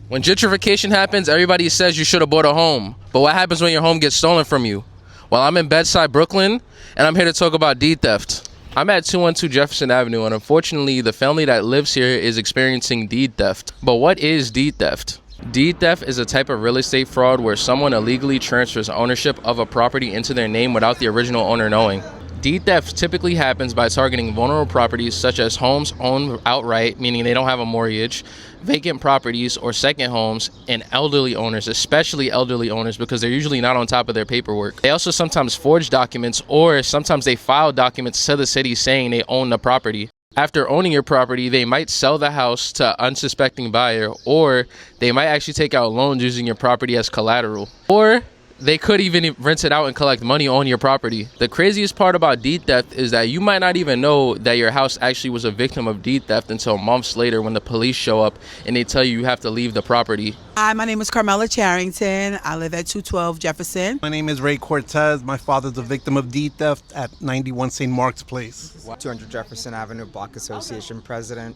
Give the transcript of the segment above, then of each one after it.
When gentrification happens, everybody says you should have bought a home. But what happens when your home gets stolen from you? Well, I'm in Bedside, Brooklyn, and I'm here to talk about deed theft. I'm at 212 Jefferson Avenue, and unfortunately, the family that lives here is experiencing deed theft. But what is deed theft? Deed theft is a type of real estate fraud where someone illegally transfers ownership of a property into their name without the original owner knowing. Deed theft typically happens by targeting vulnerable properties such as homes owned outright, meaning they don't have a mortgage, vacant properties or second homes, and elderly owners, especially elderly owners, because they're usually not on top of their paperwork. They also sometimes forge documents, or sometimes they file documents to the city saying they own the property. After owning your property, they might sell the house to an unsuspecting buyer, or they might actually take out loans using your property as collateral, or they could even rent it out and collect money on your property. The craziest part about deed theft is that you might not even know that your house actually was a victim of deed theft until months later when the police show up and they tell you have to leave the property. Hi, my name is Carmela Charrington. I live at 212 Jefferson. My name is Ray Cortez. My father's a victim of deed theft at 91 St. Mark's Place. 200 Jefferson Avenue Block Association president.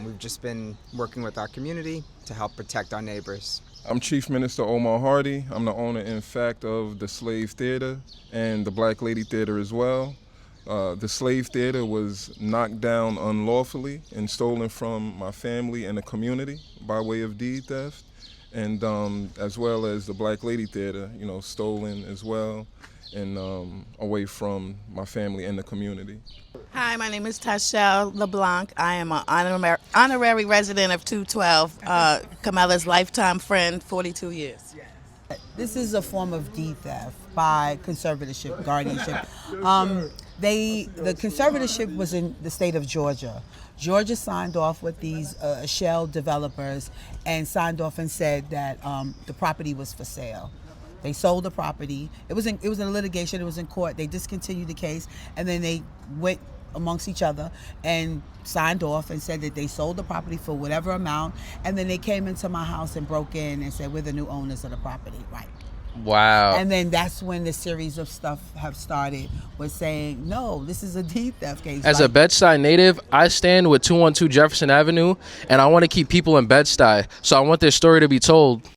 We've just been working with our community to help protect our neighbors. I'm Chief Minister Omar Hardy. I'm the owner, in fact, of the Slave Theater and the Black Lady Theater as well. The Slave Theater was knocked down unlawfully and stolen from my family and the community by way of deed theft, and as well as the Black Lady Theater, stolen as well and away from my family and the community. Hi, my name is Tashelle LeBlanc. I am an honorary resident of 212, Kamala's lifetime friend, 42 years. This is a form of deed theft by conservatorship, guardianship. The conservatorship was in the state of Georgia. Georgia signed off with these shell developers and signed off and said that the property was for sale. They sold the property. It was in litigation. It was in court. They discontinued the case, and then they went amongst each other and signed off and said that they sold the property for whatever amount. And then they came into my house and broke in and said, "We're the new owners of the property." Right. Wow. And then that's when the series of stuff have started, was saying, no, this is a deed theft case. As a Bed-Stuy native, I stand with 212 Jefferson Avenue, and I want to keep people in Bed-Stuy, so I want their story to be told.